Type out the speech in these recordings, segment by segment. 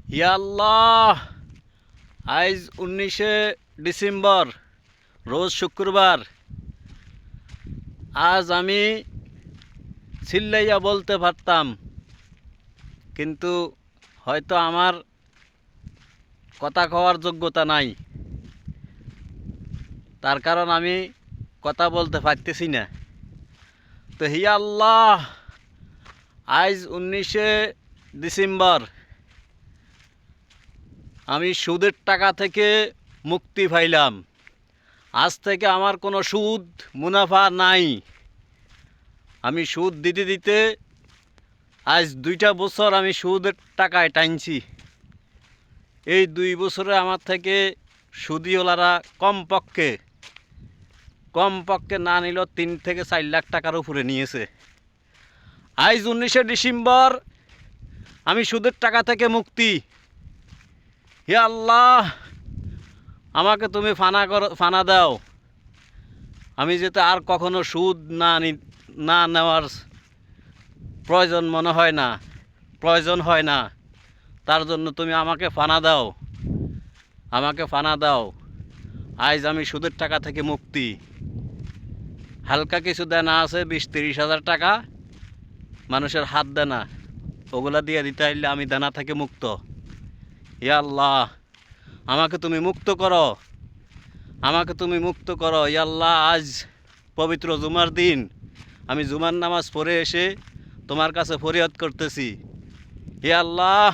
ইয়া আল্লাহ, আজ 19শে ডিসেম্বর, রোজ শুক্রবার। আজ আমি চিল্লাইয়া বলতে পারতাম, কিন্তু হয়তো আমার কথা কওয়ার যোগ্যতা নাই। তার কারণ আমি কথা বলতে পারতেছি না। তো ইয়া আল্লাহ, আজ 19শে ডিসেম্বর, আমি সুদের টাকা থেকে মুক্তি পাইলাম। আজ থেকে আমার কোনো সুদ মুনাফা নাই। আমি সুদ দিতে দিতে আজ 2টা বছর আমি সুদের টাকায় টানছি। এই 2 বছরে আমার থেকে সুদিওয়ালারা কমপক্ষে না নিল 3 থেকে 4 লাখ টাকার উপরে নিয়েছে। আজ 19শে ডিসেম্বর, আমি সুদের টাকা থেকে মুক্তি। হে আল্লাহ, আমাকে তুমি ফানা দাও। আমি যাতে আর কখনো সুদ না নেওয়ার প্রয়োজন হয় না, তার জন্য তুমি আমাকে ফানা দাও। আজ আমি সুদের টাকা থেকে মুক্তি। হালকা কিছু দেনা আছে, 20-30 হাজার টাকা মানুষের হাত দেনা, ওগুলা দিয়ে দিতে হইলে আমি দেনা থেকে মুক্ত। ইয়া আল্লাহ, আমাকে তুমি মুক্ত করো। ইয়া আল্লাহ, আজ পবিত্র জুমার দিন, আমি জুমার নামাজ পড়ে এসে তোমার কাছে ফরিয়াদ করতেছি। হে আল্লাহ,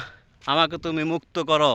আমাকে তুমি মুক্ত করো।